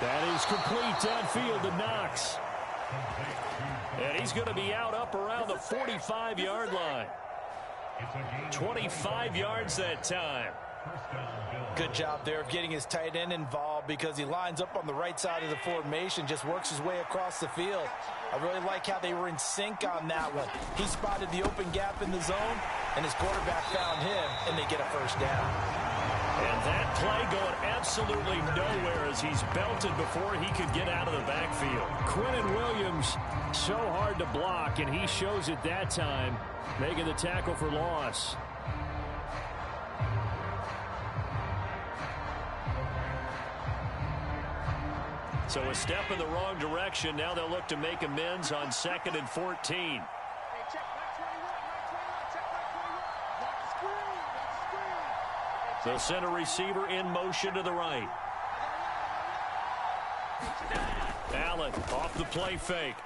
That is complete downfield to Knox. And he's going to be out up around the 45-yard line. 25 yards that time. Good job there of getting his tight end involved because he lines up on the right side of the formation, just works his way across the field. I really like how they were in sync on that one. He spotted the open gap in the zone, and his quarterback found him, and they get a first down. And that play going absolutely nowhere as he's belted before he could get out of the backfield. Quinnen Williams, so hard to block, and he shows it that time, making the tackle for loss. So a step in the wrong direction. Now they'll look to make amends on 2nd and 14. They'll send a receiver in motion to the right. Allen off the play fake.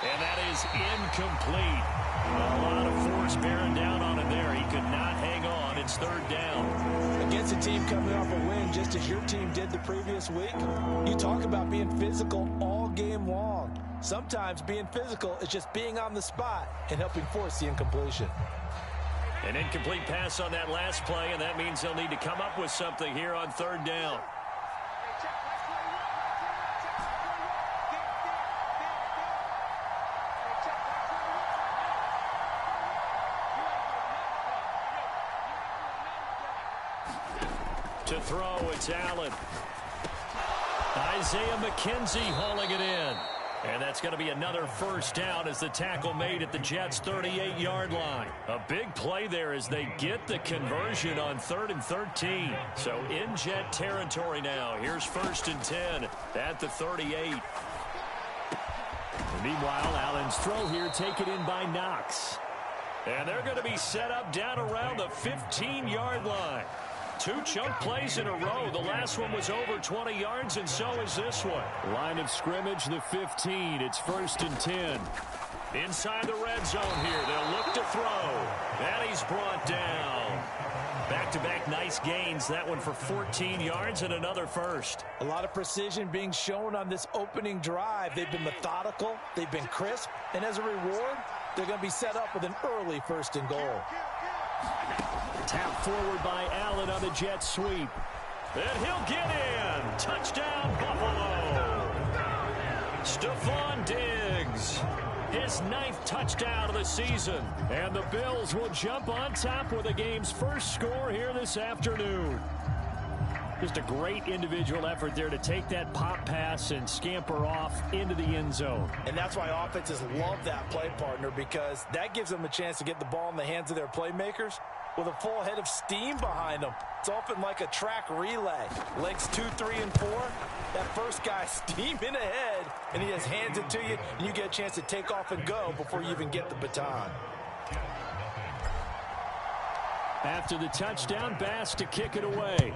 And that is incomplete. A lot of force bearing down on him there. He could not hang on. It's 3rd down. Against a team coming off a win, just as your team did the previous week, you talk about being physical all game long. Sometimes being physical is just being on the spot and helping force the incompletion. An incomplete pass on that last play, and that means they'll need to come up with something here on 3rd down. To throw, it's Allen. Isaiah McKenzie hauling it in. And that's going to be another first down as the tackle made at the Jets' 38-yard line. A big play there as they get the conversion on 3rd and 13. So in Jet territory now. Here's 1st and 10 at the 38. Meanwhile, Allen's throw here taken in by Knox. And they're going to be set up down around the 15-yard line. 2 chunk plays in a row. The last one was over 20 yards, and so is this one. Line of scrimmage, the 15. It's 1st and 10. Inside the red zone here. They'll look to throw. And he's brought down. Back-to-back nice gains. That one for 14 yards and another first. A lot of precision being shown on this opening drive. They've been methodical. They've been crisp. And as a reward, they're going to be set up with an early 1st and goal. Tap forward by Allen on the jet sweep. And he'll get in. Touchdown, Buffalo. Stephon Diggs. His 9th touchdown of the season. And the Bills will jump on top with the game's first score here this afternoon. Just a great individual effort there to take that pop pass and scamper off into the end zone. And that's why offenses love that play, partner, because that gives them a chance to get the ball in the hands of their playmakers with a full head of steam behind them. It's often like a track relay. Legs 2, 3, and 4. That first guy steaming ahead, and he just hands it to you, and you get a chance to take off and go before you even get the baton. After the touchdown, Bass to kick it away.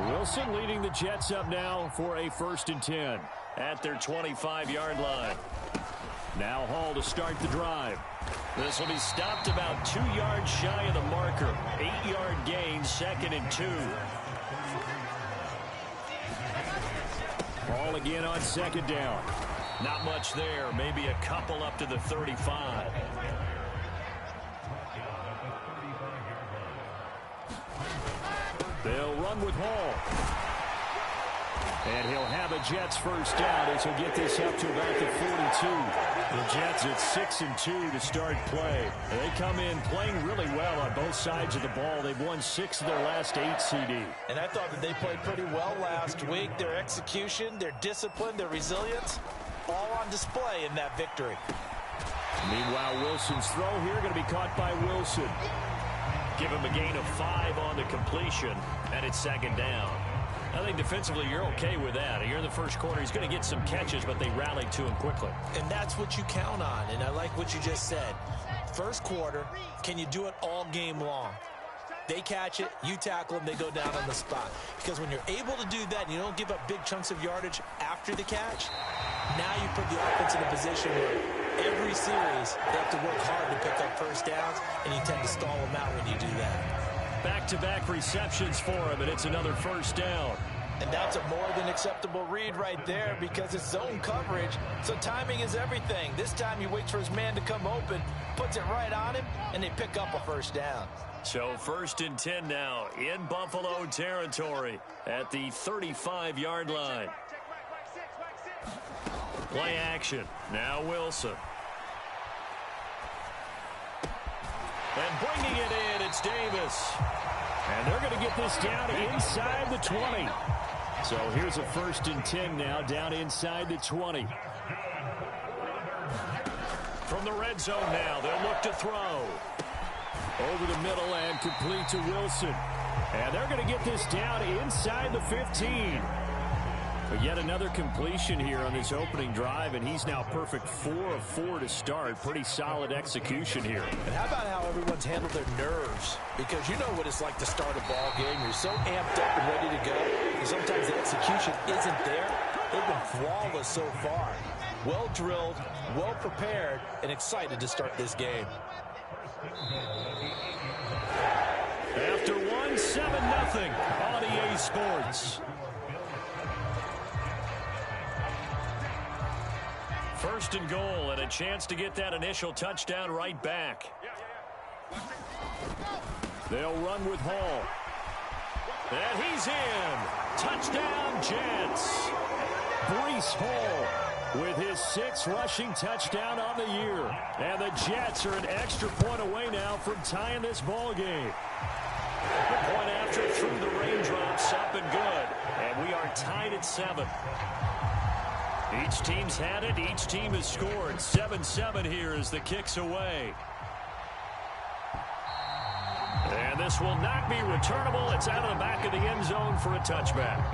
Wilson leading the Jets up now for a 1st and 10 at their 25-yard line. Now Hall to start the drive. This will be stopped about 2 yards shy of the marker. 8-yard gain, 2nd and 2. Hall again on 2nd down. Not much there, maybe a couple up to the 35. They'll run with Hall. And he'll have a Jets first down as he'll get this up to about the 42. The Jets at 6 and 2 to start play. They come in playing really well on both sides of the ball. They've won 6 of their last 8 CD. And I thought that they played pretty well last week. Their execution, their discipline, their resilience, all on display in that victory. Meanwhile, Wilson's throw here going to be caught by Wilson. Give him a gain of 5 on the completion, and it's 2nd down. I think defensively you're okay with that. You're in the first quarter. He's going to get some catches, but they rallied to him quickly. And that's what you count on, and I like what you just said. First quarter, can you do it all game long? They catch it, you tackle them, they go down on the spot. Because when you're able to do that and you don't give up big chunks of yardage after the catch, now you put the offense in a position where every series they have to work hard to pick up first downs, and you tend to stall them out when you do that. Back-to-back receptions for him, and it's another first down. And that's a more than acceptable read right there because it's zone coverage, so timing is everything. This time he waits for his man to come open, puts it right on him, and they pick up a first down. So 1st and 10 now in Buffalo territory at the 35-yard line. Play action. Now Wilson. And bringing it in, it's Davis. And they're going to get this down inside the 20. So here's a 1st and 10 now down inside the 20. From the red zone now, they'll look to throw. Over the middle and complete to Wilson. And they're going to get this down inside the 15. But yet another completion here on this opening drive, and he's now perfect 4 of 4 to start. Pretty solid execution here. And how about how everyone's handled their nerves? Because you know what it's like to start a ball game. You're so amped up and ready to go. And sometimes the execution isn't there. They've been flawless so far. Well drilled, well prepared, and excited to start this game. After one, 7-0 on EA Sports. First and goal, and a chance to get that initial touchdown right back. They'll run with Hall. And he's in. Touchdown, Jets. Breece Hall with his 6th rushing touchdown on the year. And the Jets are an extra point away now from tying this ball game. The point after through the raindrops, up and good. And we are tied at 7. Each team's had it. Each team has scored. 7-7 here as the kick's away. And this will not be returnable. It's out of the back of the end zone for a touchback.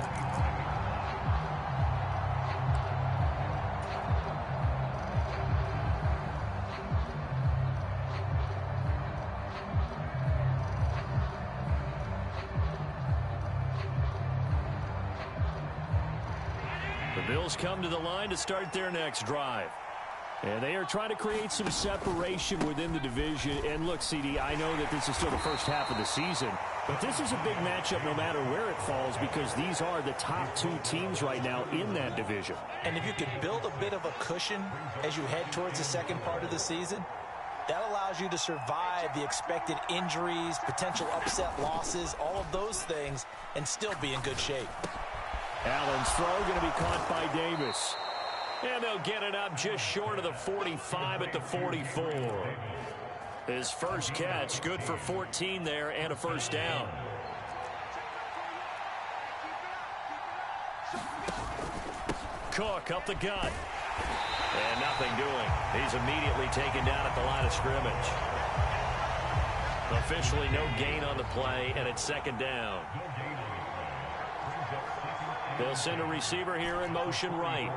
The Bills come to the line to start their next drive. And they are trying to create some separation within the division. And look, CD, I know that this is still the first half of the season, but this is a big matchup no matter where it falls because these are the top 2 teams right now in that division. And if you could build a bit of a cushion as you head towards the second part of the season, that allows you to survive the expected injuries, potential upset losses, all of those things, and still be in good shape. Allen's throw going to be caught by Davis. And they'll get it up just short of the 45 at the 44. His first catch, good for 14 there and a first down. Cook up the gut. And nothing doing. He's immediately taken down at the line of scrimmage. Officially no gain on the play, and it's 2nd down. They'll send a receiver here in motion right.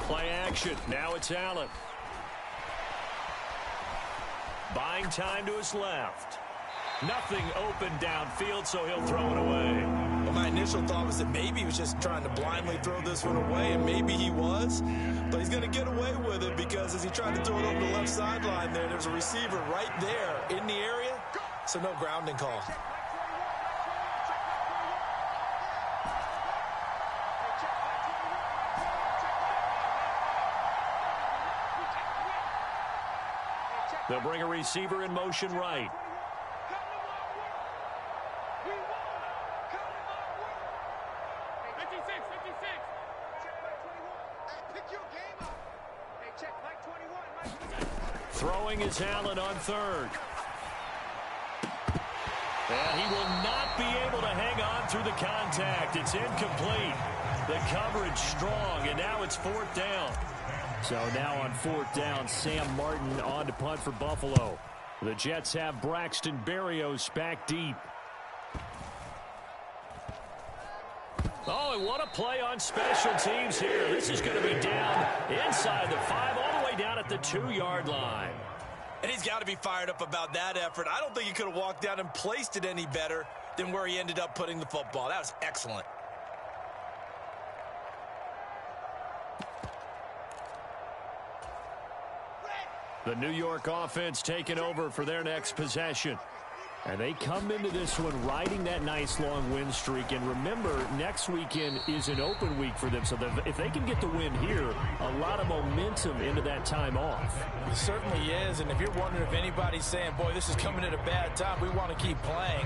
Play action. Now it's Allen. Buying time to his left. Nothing open downfield, so he'll throw it away. Well, my initial thought was that maybe he was just trying to blindly throw this one away, and maybe he was. But he's going to get away with it because as he tried to throw it over the left sideline there's a receiver right there in the area, so no grounding call. They'll bring a receiver in motion right. Throwing is Allen on 3rd. And he will not be able to hang on through the contact. It's incomplete. The coverage strong, and now it's 4th down. So now on 4th down, Sam Martin on to punt for Buffalo. The Jets have Braxton Berrios back deep. Oh, and what a play on special teams here. This is going to be down inside the 5, all the way down at the 2-yard line. And he's got to be fired up about that effort. I don't think he could have walked down and placed it any better than where he ended up putting the football. That was excellent. The New York offense taking over for their next possession. And they come into this one riding that nice long win streak. And remember, next weekend is an open week for them. So if they can get the win here, a lot of momentum into that time off. It certainly is. And if you're wondering if anybody's saying, boy, this is coming at a bad time, we want to keep playing,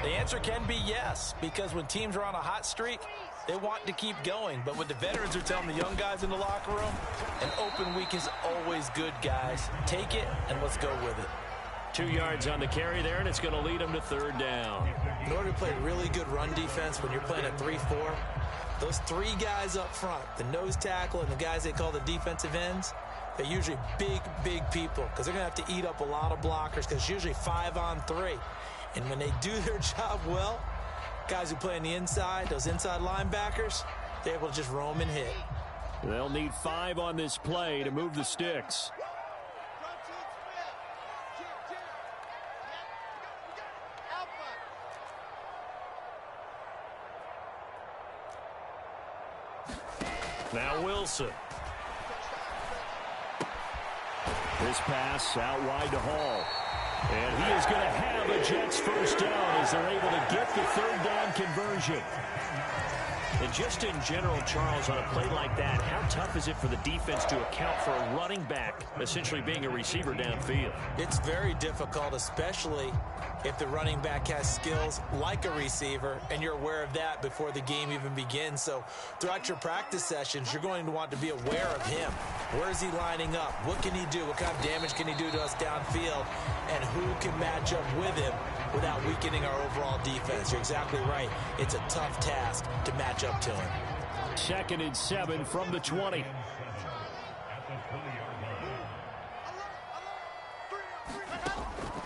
the answer can be yes. Because when teams are on a hot streak, they want to keep going. But what the veterans are telling the young guys in the locker room, an open week is always good, guys. Take it and let's go with it. 2 yards on the carry there, and it's going to lead them to 3rd down. In order to play really good run defense when you're playing a 3-4, those 3 guys up front, the nose tackle and the guys they call the defensive ends, they're usually big people because they're going to have to eat up a lot of blockers because it's usually 5-on-3. And when they do their job well, guys who play on the inside, those inside linebackers, they're able to just roam and hit. They'll need 5 on this play to move the sticks. Now Wilson. This pass out wide to Hall. And he is going to have a Jets first down as they're able to get the 3rd down conversion. And just in general, Charles, on a play like that, how tough is it for the defense to account for a running back essentially being a receiver downfield? It's very difficult, especially if the running back has skills like a receiver, and you're aware of that before the game even begins. So throughout your practice sessions, you're going to want to be aware of him. Where is he lining up? What can he do? What kind of damage can he do to us downfield? And who can match up with him without weakening our overall defense? You're exactly right. It's a tough task to match up to him. 2nd and 7 from the 20.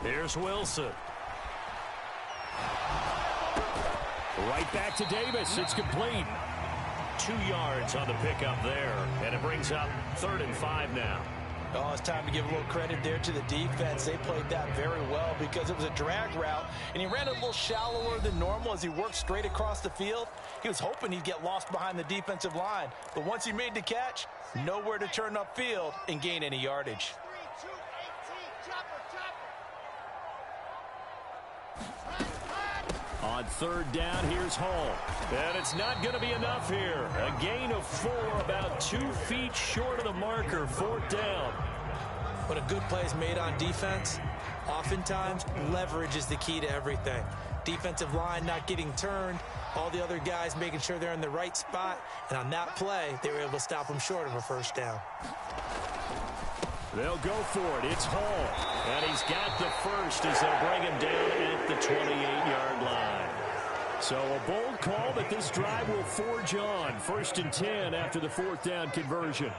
Here's Wilson. Right back to Davis. It's complete. 2 yards on the pickup there. And it brings up 3rd and 5 now. Oh, it's time to give a little credit there to the defense. They played that very well because it was a drag route, and he ran a little shallower than normal as he worked straight across the field. He was hoping he'd get lost behind the defensive line, but once he made the catch, nowhere to turn upfield and gain any yardage. On 3rd down, here's Hall. And it's not going to be enough here. A gain of 4, about 2 feet short of the marker. 4th down. When a good play is made on defense, oftentimes leverage is the key to everything. Defensive line not getting turned, all the other guys making sure they're in the right spot. And on that play, they were able to stop them short of a 1st down. They'll go for it. It's Hall. And he's got the first as they'll bring him down at the 28-yard line. So a bold call that this drive will forge on. 1st and 10 after the 4th down conversion.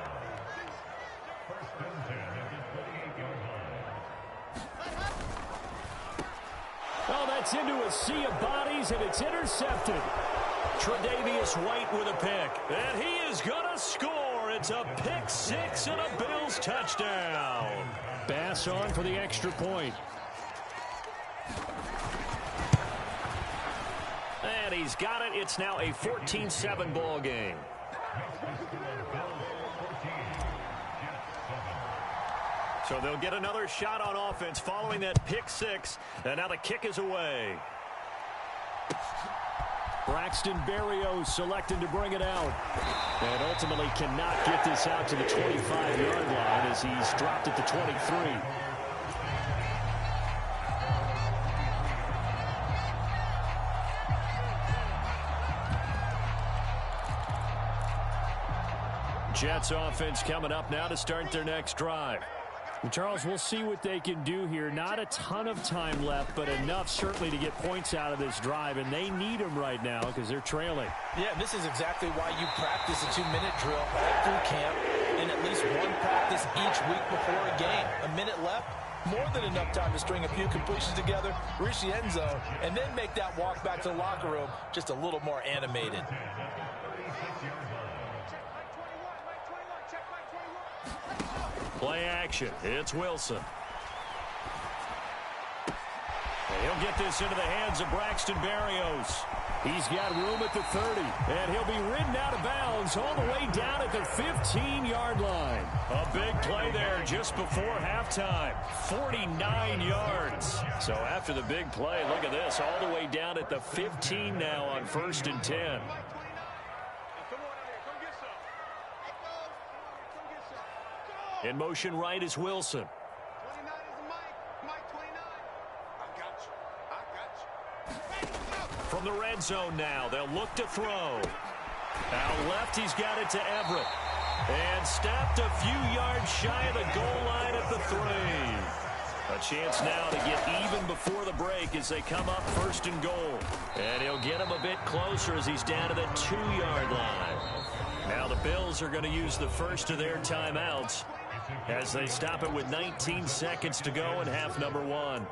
Oh, that's into a sea of bodies, and it's intercepted. Tre'Davious White with a pick. And he is going to score. It's a pick 6 and a Bills touchdown. Bass on for the extra point. And he's got it. It's now a 14-7 ball game. So they'll get another shot on offense following that pick 6. And now the kick is away. Braxton Berrios selected to bring it out. And ultimately cannot get this out to the 25-yard line as he's dropped at the 23. Jets offense coming up now to start their next drive. And Charles, we'll see what they can do here. Not a ton of time left, but enough certainly to get points out of this drive, and they need them right now because they're trailing. Yeah, and this is exactly why you practice a 2-minute drill all through camp and at least one practice each week before a game. A minute left, more than enough time to string a few completions together, reach the end zone, and then make that walk back to the locker room just a little more animated. Play action. It's Wilson. And he'll get this into the hands of Braxton Berrios. He's got room at the 30, and he'll be ridden out of bounds all the way down at the 15-yard line. A big play there just before halftime, 49 yards. So after the big play, look at this, all the way down at the 15 now on 1st and 10. In motion right is Wilson. From the red zone now, they'll look to throw. Out left, he's got it to Everett. And stopped a few yards shy of the goal line at the 3. A chance now to get even before the break as they come up 1st and goal. And he'll get him a bit closer as he's down to the 2-yard line. Now the Bills are going to use the first of their timeouts as they stop it with 19 seconds to go in half number 1.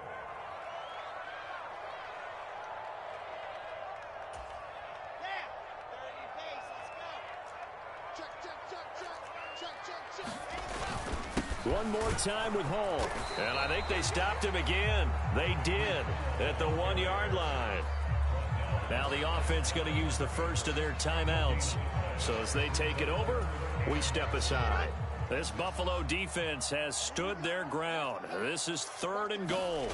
One more time with Hall. And I think they stopped him again. They did at the 1-yard line. Now the offense going to use the first of their timeouts. So as they take it over, we step aside. This Buffalo defense has stood their ground. This is 3rd and goal.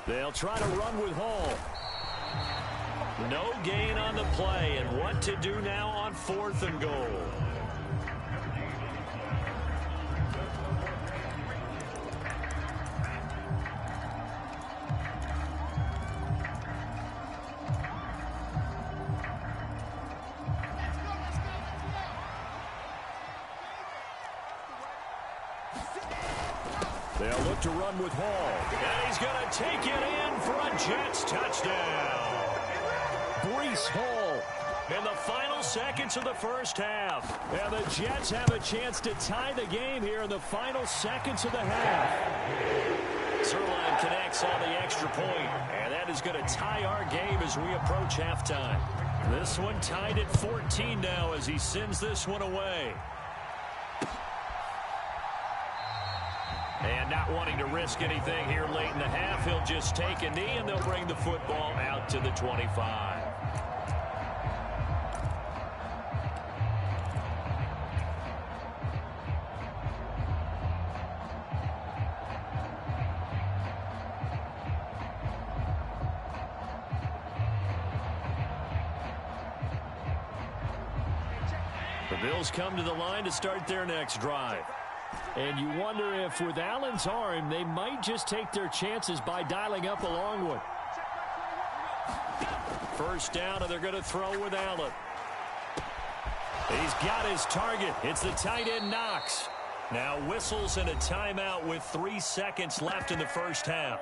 They'll try to run with Hall. No gain on the play. And what to do now on 4th and goal. They'll look to run with Hall. And he's going to take it in for a Jets touchdown. Breece Hall in the final seconds of the first half. And the Jets have a chance to tie the game here in the final seconds of the half. Zerline connects on the extra point, and that is going to tie our game as we approach halftime. This one tied at 14 now as he sends this one away. And not wanting to risk anything here late in the half, he'll just take a knee, and they'll bring the football out to the 25. The Bills come to the line to start their next drive. And you wonder if with Allen's arm, they might just take their chances by dialing up a long one. First down, and they're going to throw with Allen. He's got his target. It's the tight end Knox. Now whistles and a timeout with 3 seconds left in the first half.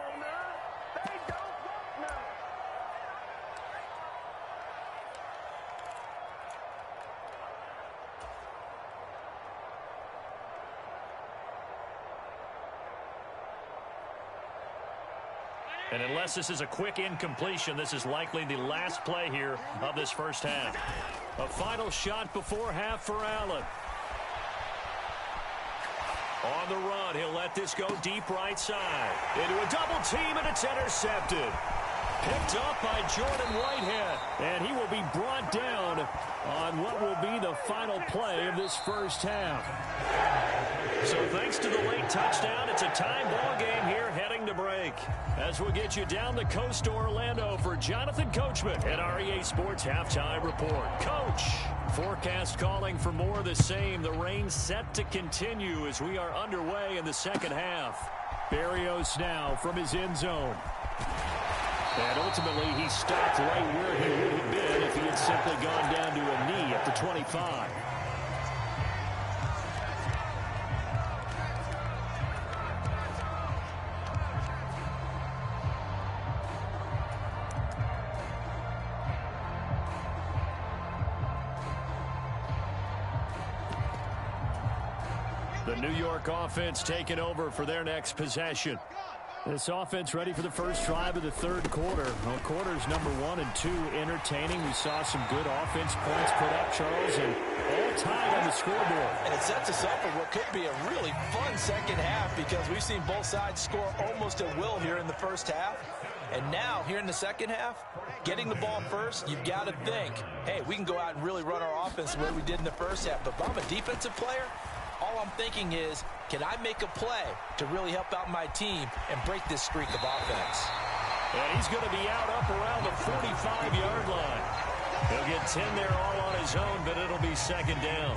And unless this is a quick incompletion, this is likely the last play here of this first half. A final shot before half for Allen. On the run, he'll let this go deep right side. Into a double team, and it's intercepted. Picked up by Jordan Whitehead. And he will be brought down on what will be the final play of this first half. So thanks to the late touchdown, it's a tie ball game here heading to break. As we'll get you down the coast to Orlando for Jonathan Coachman at our EA Sports Halftime Report. Coach, forecast calling for more of the same. The rain set to continue as we are underway in the second half. Berrios now from his end zone. And ultimately, he stopped right where he would have been if he had simply gone down to a knee at the 25. The New York offense taking over for their next possession. This offense ready for the first drive of the third quarter. Well, quarters number 1 and 2 entertaining. We saw some good offense points put up, Charles, and all tied on the scoreboard. And it sets us up for what could be a really fun second half because we've seen both sides score almost at will here in the first half. And now, here in the second half, getting the ball first, you've got to think, hey, we can go out and really run our offense the way we did in the first half. But if I'm a defensive player, all I'm thinking is, can I make a play to really help out my team and break this streak of offense? And he's going to be out up around the 45-yard line. He'll get 10 there all on his own, but it'll be second down.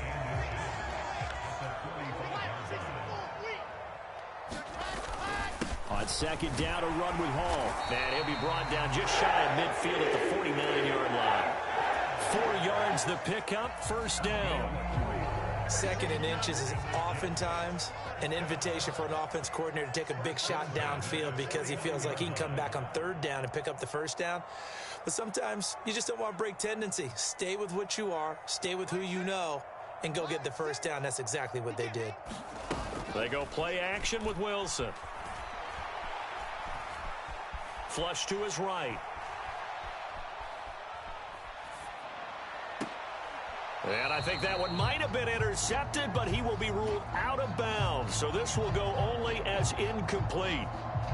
On second down, a run with Hall. And he'll be brought down just shy of midfield at the 49-yard line. 4 yards the pickup, first down. Second and inches is oftentimes an invitation for an offense coordinator to take a big shot downfield because he feels like he can come back on third down and pick up the first down. But sometimes you just don't want to break tendency. Stay with what you are, stay with who you know, and go get the first down. That's exactly what they did. They go play action with Wilson. Flush to his right. And I think that one might have been intercepted, but he will be ruled out of bounds. So this will go only as incomplete.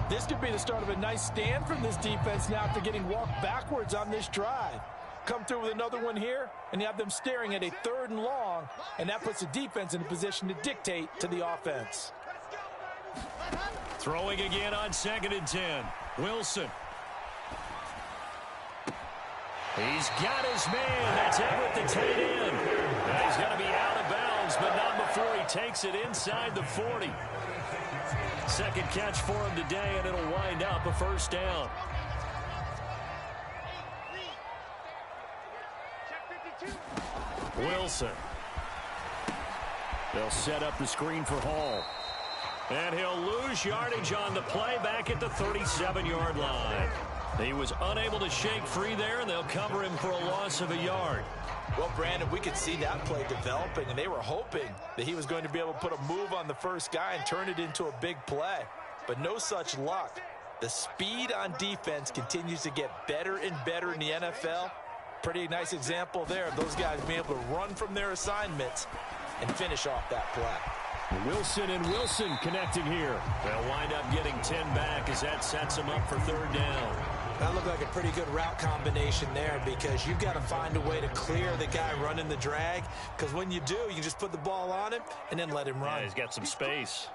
This could be the start of a nice stand from this defense now after getting walked backwards on this drive. Come through with another one here, and you have them staring at a 3rd and long, and that puts the defense in a position to dictate to the offense. Throwing again on 2nd and 10. Wilson. He's got his man. That's Everett, the tight end. And he's going to be out of bounds, but not before he takes it inside the 40. Second catch for him today, and it'll wind up a first down. Wilson. They'll set up the screen for Hall. And he'll lose yardage on the play back at the 37-yard line. He was unable to shake free there, and they'll cover him for a loss of a yard. Well, Brandon, we could see that play developing, and they were hoping that he was going to be able to put a move on the first guy and turn it into a big play. But no such luck. The speed on defense continues to get better and better in the NFL. Pretty nice example there of those guys being able to run from their assignments and finish off that play. Wilson and Wilson connecting here. They'll wind up getting 10 back as that sets them up for third down. That looked like a pretty good route combination there because you've got to find a way to clear the guy running the drag, because when you do, you just put the ball on him and then let him run. Yeah, he's got some space.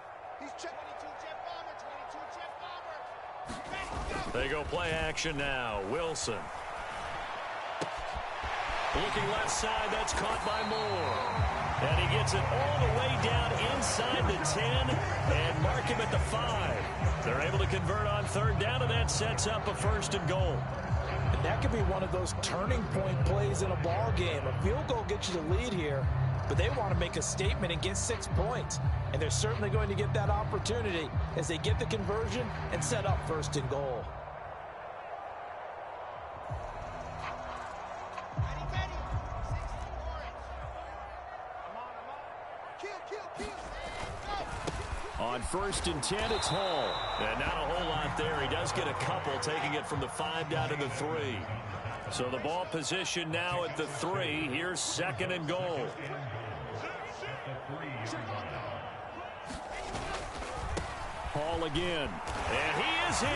They go play action now. Wilson. Looking left side, that's caught by Moore. And he gets it all the way down inside the 10 and mark him at the 5. They're able to convert on third down, and that sets up a 1st and goal. And that could be one of those turning point plays in a ball game. A field goal gets you the lead here, but they want to make a statement and get 6 points. And they're certainly going to get that opportunity as they get the conversion and set up 1st and goal. On 1st and 10, it's Hall. And not a whole lot there. He does get a couple, taking it from the 5 down to the 3. So the ball position now at the 3. Here's 2nd and goal. Hall again. And he is in.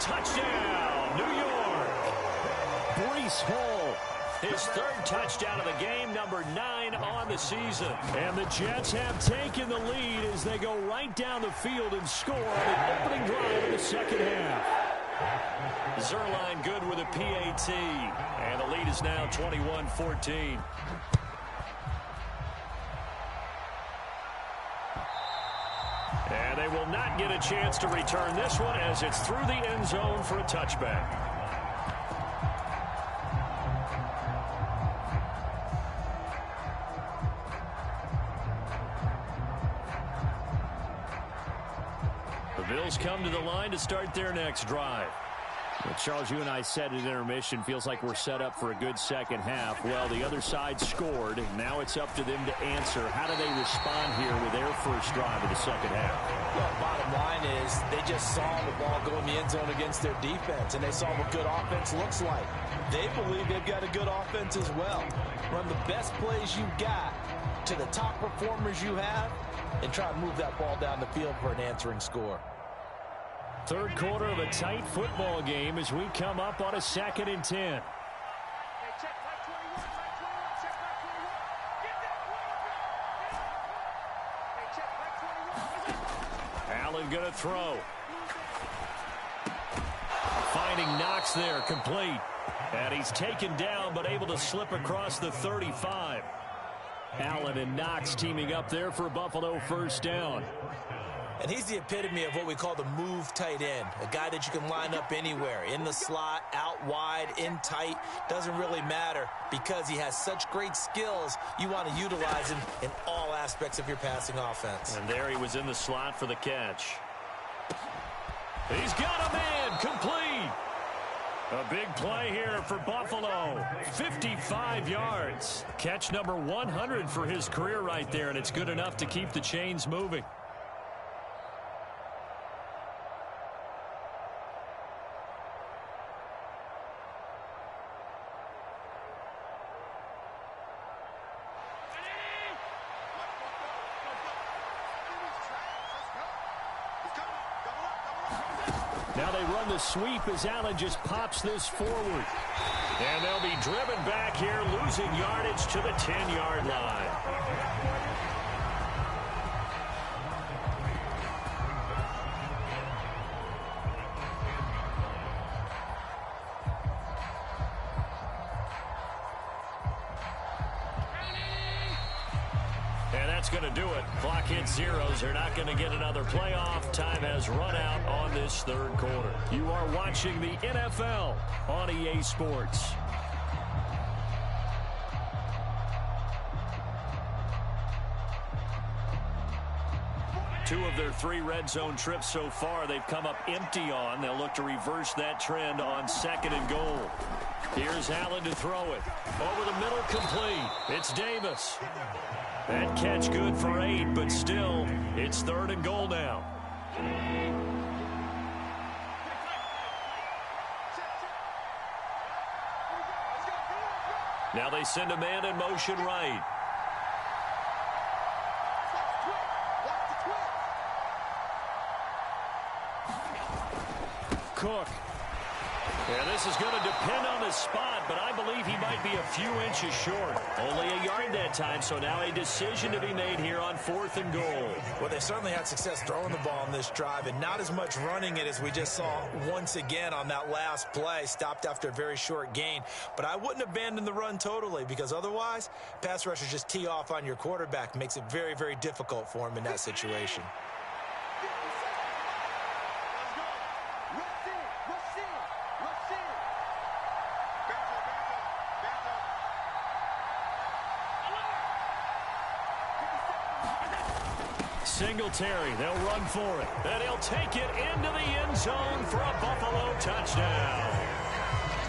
Touchdown, New York. Breece Hall. His 3rd touchdown of the game, number 9 on the season. And the Jets have taken the lead as they go right down the field and score on the opening drive of the second half. Zerline good with a PAT. And the lead is now 21-14. And they will not get a chance to return this one as it's through the end zone for a touchback. The Bills come to the line to start their next drive. Charles, you and I said at intermission, feels like we're set up for a good second half. Well, the other side scored. Now it's up to them to answer. How do they respond here with their first drive of the second half? Well, bottom line is they just saw the ball go in the end zone against their defense, and they saw what good offense looks like. They believe they've got a good offense as well. Run the best plays you've got to the top performers you have, and try to move that ball down the field for an answering score. Third quarter of a tight football game as we come up on a 2nd and 10. Allen going to throw. Finding Knox there, complete. And he's taken down, but able to slip across the 35. Allen and Knox teaming up there for Buffalo first down. And he's the epitome of what we call the move tight end, a guy that you can line up anywhere, in the slot, out wide, in tight, doesn't really matter because he has such great skills. You want to utilize him in all aspects of your passing offense. And there he was in the slot for the catch. He's got a man, complete. A big play here for Buffalo, 55 yards. Catch number 100 for his career right there, and it's good enough to keep the chains moving. Now they run the sweep as Allen just pops this forward. And they'll be driven back here, losing yardage to the 10-yard line. And that's going to do it. Clock hits zeros. They're not going to get another playoff. Time has run out on this third quarter. You are watching the NFL on EA Sports. Two of their 3 red zone trips so far they've come up empty on. They'll look to reverse that trend on 2nd and goal. Here's Allen to throw it. Over the middle, complete. It's Davis. That catch good for 8, but still, it's 3rd and goal now. Now they send a man in motion right. Cook. Yeah, this is going to depend on the spot, but I believe he might be a few inches short. Only a yard that time, so now a decision to be made here on 4th and goal. Well, they certainly had success throwing the ball on this drive, and not as much running it as we just saw once again on that last play. Stopped after a very short gain. But I wouldn't abandon the run totally, because otherwise, pass rushers just tee off on your quarterback. Makes it very, very difficult for him in that situation. Singletary, they'll run for it. And he'll take it into the end zone for a Buffalo touchdown.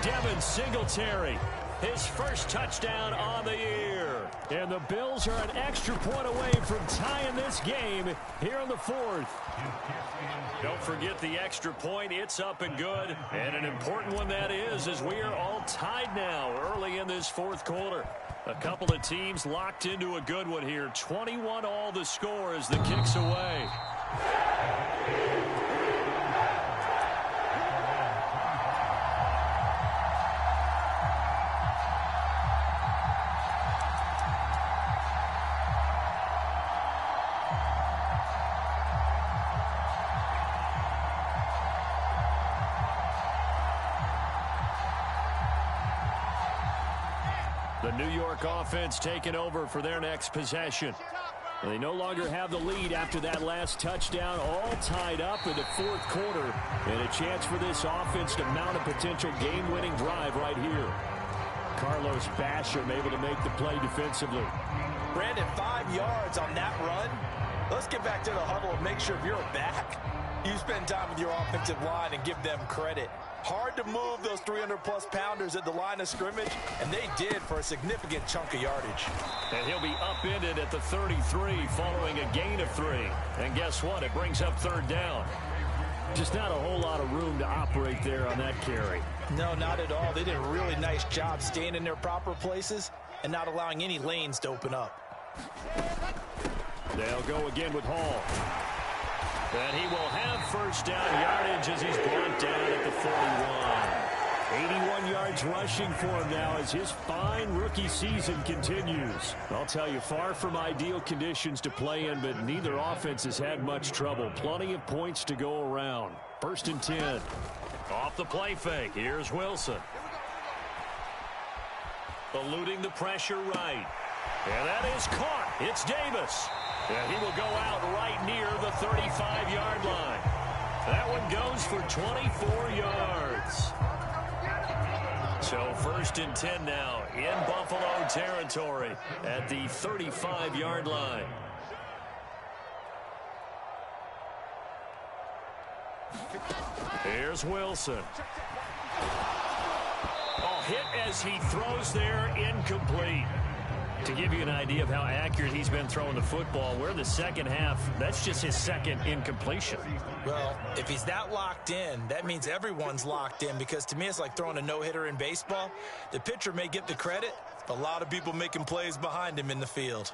Devin Singletary, his first touchdown on the year. And the Bills are an extra point away from tying this game here in the 4th. Don't forget the extra point. It's up and good. And an important one that is, as we are all tied now early in this 4th quarter. A couple of teams locked into a good one here. 21 all the score as the kick's away. The New York offense taking over for their next possession. They no longer have the lead after that last touchdown, all tied up in the 4th quarter. And a chance for this offense to mount a potential game-winning drive right here. Carlos Basham able to make the play defensively. Brandon, 5 yards on that run. Let's get back to the huddle and make sure if you're back, you spend time with your offensive line and give them credit. Hard to move those 300-plus pounders at the line of scrimmage, and they did for a significant chunk of yardage. And he'll be upended at the 33 following a gain of 3. And guess what? It brings up third down. Just not a whole lot of room to operate there on that carry. No, not at all. They did a really nice job staying in their proper places and not allowing any lanes to open up. They'll go again with Hall. And he will have first down yardage as he's brought down at the 41. 81 yards rushing for him now as his fine rookie season continues. I'll tell you, far from ideal conditions to play in, but neither offense has had much trouble. Plenty of points to go around. 1st and 10. Off the play fake. Here's Wilson. Eluding the pressure right. And that is caught. It's Davis. And he will go out right near the 35-yard line. That one goes for 24 yards. So 1st and 10 now in Buffalo territory at the 35-yard line. Here's Wilson. Hit as he throws there, incomplete. To give you an idea of how accurate he's been throwing the football, we're in the second half. That's just his second incompletion. Well, if he's that locked in, that means everyone's locked in, because to me it's like throwing a no-hitter in baseball. The pitcher may get the credit, but a lot of people making plays behind him in the field.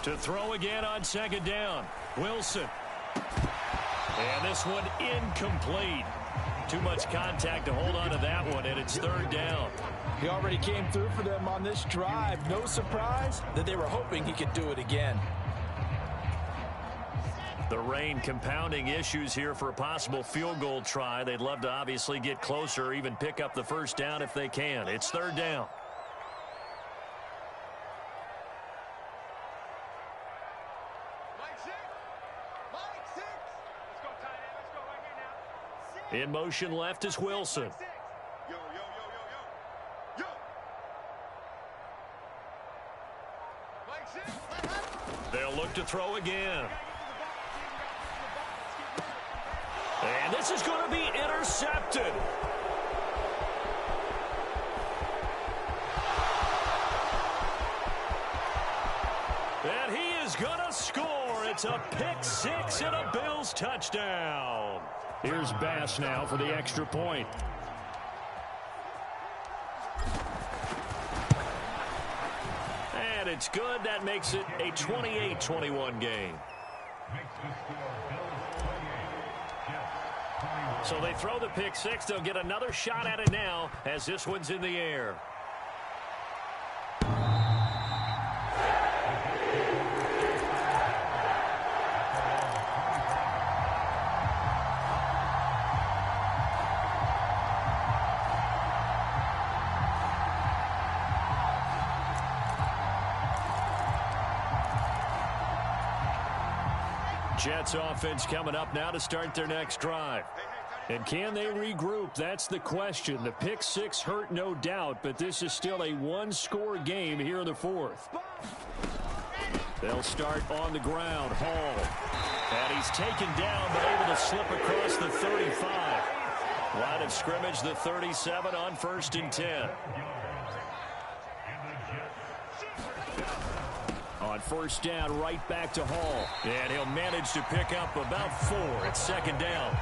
To throw again on 2nd down, Wilson. And this one incomplete. Too much contact to hold on to that one, and it's 3rd down. He already came through for them on this drive. No surprise that they were hoping he could do it again. The rain compounding issues here for a possible field goal try. They'd love to obviously get closer or even pick up the first down if they can. It's 3rd down. In motion left is Wilson. They'll look to throw again. And this is going to be intercepted. And he is going to score. It's a pick six and a Bills touchdown. Here's Bass now for the extra point. And it's good. That makes it a 28-21 game. So they throw the pick six. They'll get another shot at it now as this one's in the air. Jets offense coming up now to start their next drive. And can they regroup? That's the question. The pick six hurt, no doubt, but this is still a one-score game here in the fourth. They'll start on the ground. Hall. And he's taken down, but able to slip across the 35. Line of scrimmage, the 37 on 1st and 10. On 1st down, right back to Hall. And he'll manage to pick up about 4 at 2nd down.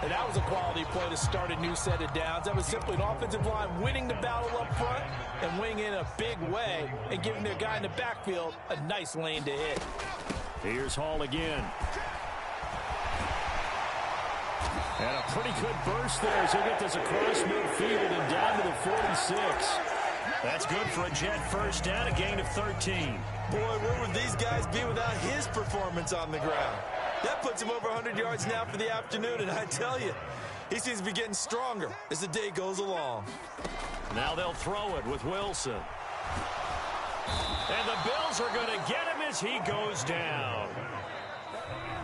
And that was a quality play to start a new set of downs. That was simply an offensive line winning the battle up front and winning in a big way and giving their guy in the backfield a nice lane to hit. Here's Hall again. And a pretty good burst there as he'll get this across midfield and down to the 46. That's good for a Jet first down, a gain of 13. Boy, where would these guys be without his performance on the ground? That puts him over 100 yards now for the afternoon, and I tell you, he seems to be getting stronger as the day goes along. Now they'll throw it with Wilson. And the Bills are going to get him as he goes down.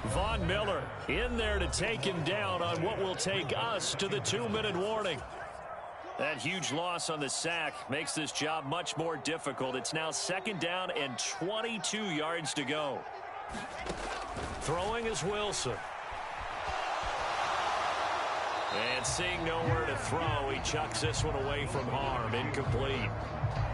Von Miller in there to take him down on what will take us to the 2-minute warning. That huge loss on the sack makes this job much more difficult. It's now 2nd down and 22 yards to go. Throwing is Wilson. And seeing nowhere to throw, he chucks this one away from harm. Incomplete.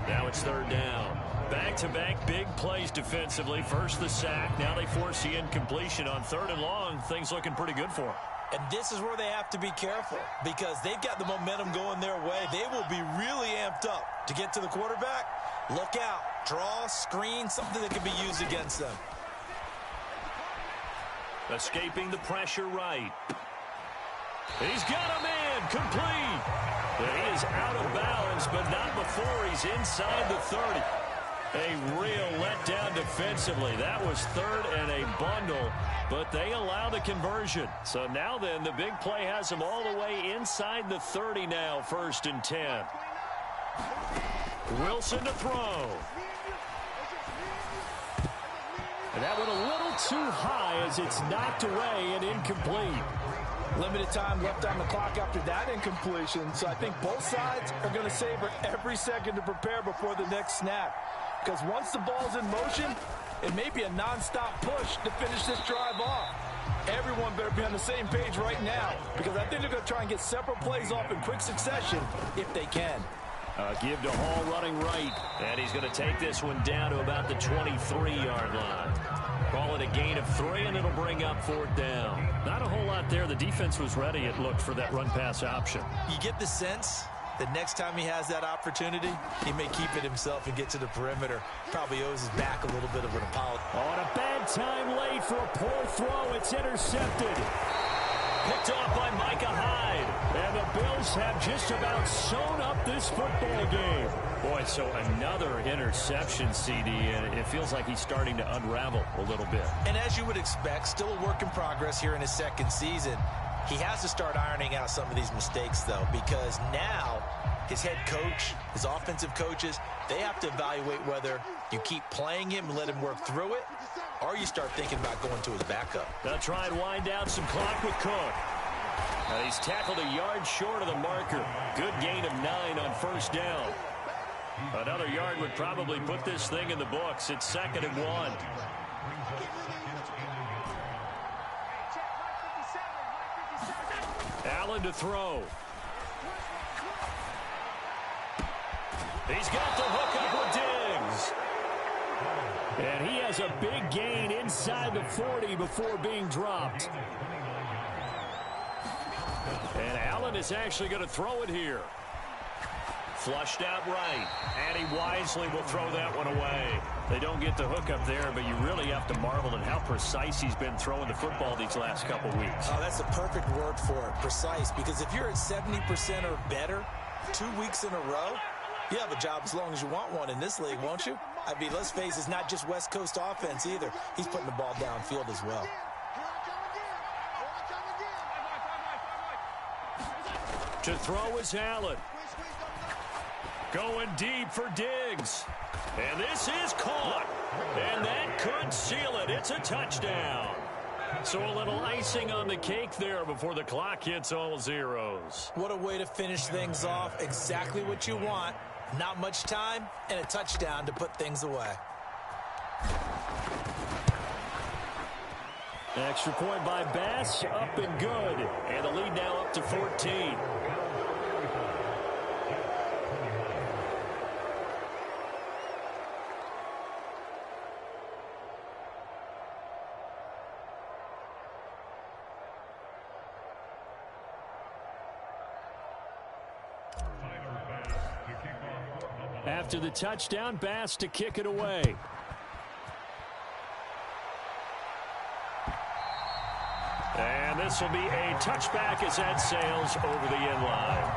Now it's third down. Back-to-back big plays defensively. First the sack. Now they force the incompletion on third and long. Things looking pretty good for them. And this is where they have to be careful because they've got the momentum going their way. They will be really amped up to get to the quarterback. Look out. Draw, screen, something that can be used against them. Escaping the pressure right. He's got a man. Complete. He is out of bounds, but not before he's inside the 30. A real letdown defensively. That was third and a bundle, but they allow the conversion. So now then, the big play has them all the way inside the 30 now, 1st and 10. Wilson to throw. And that went a little too high as it's knocked away and incomplete. Limited time left on the clock after that incompletion, so I think both sides are going to savor every second to prepare before the next snap. Because once the ball's in motion, it may be a nonstop push to finish this drive off. Everyone better be on the same page right now because I think they're going to try and get several plays off in quick succession if they can. Give to Hall running right, and he's going to take this one down to about the 23-yard line. Call it a gain of 3, and it'll bring up 4th down. Not a whole lot there. The defense was ready, it looked, for that run-pass option. You get the sense that next time he has that opportunity, he may keep it himself and get to the perimeter. Probably owes his back a little bit of an apology. On a bad time late for a poor throw. It's intercepted. Picked off by Micah Hyde. And the Bills have just about sewn up this football game. Boy, so another interception, CD, and it feels like he's starting to unravel a little bit. And as you would expect, still a work in progress here in his second season. He has to start ironing out some of these mistakes, though, because now his head coach, his offensive coaches, they have to evaluate whether you keep playing him and let him work through it, or you start thinking about going to his backup. They'll try and wind down some clock with Cook. And he's tackled a yard short of the marker. Good gain of 9 on 1st down. Another yard would probably put this thing in the books. It's 2nd and 1. Allen to throw. He's got the hook up with Diggs. And he has a big gain inside the 40 before being dropped. And Allen is actually going to throw it here. Flushed out right. And he wisely will throw that one away. They don't get the hook up there, but you really have to marvel at how precise he's been throwing the football these last couple weeks. Oh, that's a perfect word for it, precise. Because if you're at 70% or better 2 weeks in a row, you have a job as long as you want one in this league, won't you? I mean, let's face it, it's not just West Coast offense either. He's putting the ball downfield as well. To throw is Allen. Going deep for Diggs. And this is caught. And that could seal it. It's a touchdown. So a little icing on the cake there before the clock hits all zeros. What a way to finish things off. Exactly what you want. Not much time and a touchdown to put things away. Extra point by Bass, up and good. And the lead now up to 14. After the touchdown, Bass to kick it away. And this will be a touchback as that sails over the end line.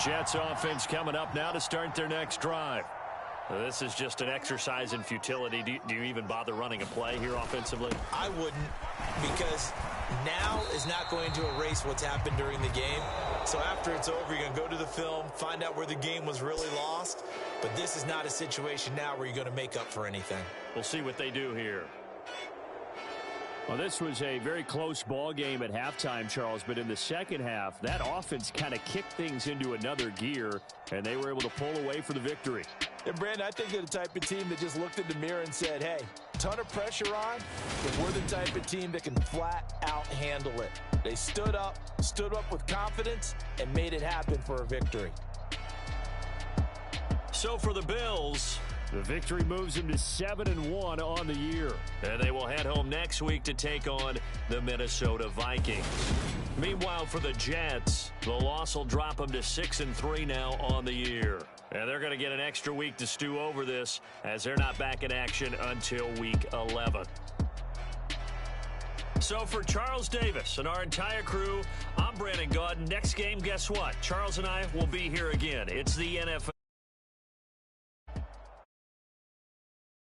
Jets offense coming up now to start their next drive. This is just an exercise in futility. Do you even bother running a play here offensively? I wouldn't, because now is not going to erase what's happened during the game. So after it's over, you're going to go to the film, find out where the game was really lost. But this is not a situation now where you're going to make up for anything. We'll see what they do here. Well, this was a very close ball game at halftime, Charles, but in the second half, that offense kind of kicked things into another gear, and they were able to pull away for the victory. And, Brandon, I think they're the type of team that just looked in the mirror and said, hey, ton of pressure on, but we're the type of team that can flat out handle it. They stood up with confidence, and made it happen for a victory. So for the Bills, the victory moves them to 7-1 on the year. And they will head home next week to take on the Minnesota Vikings. Meanwhile, for the Jets, the loss will drop them to 6-3 now on the year. And they're going to get an extra week to stew over this, as they're not back in action until week 11. So for Charles Davis and our entire crew, I'm Brandon Gaudin. Next game, guess what? Charles and I will be here again. It's the NFL.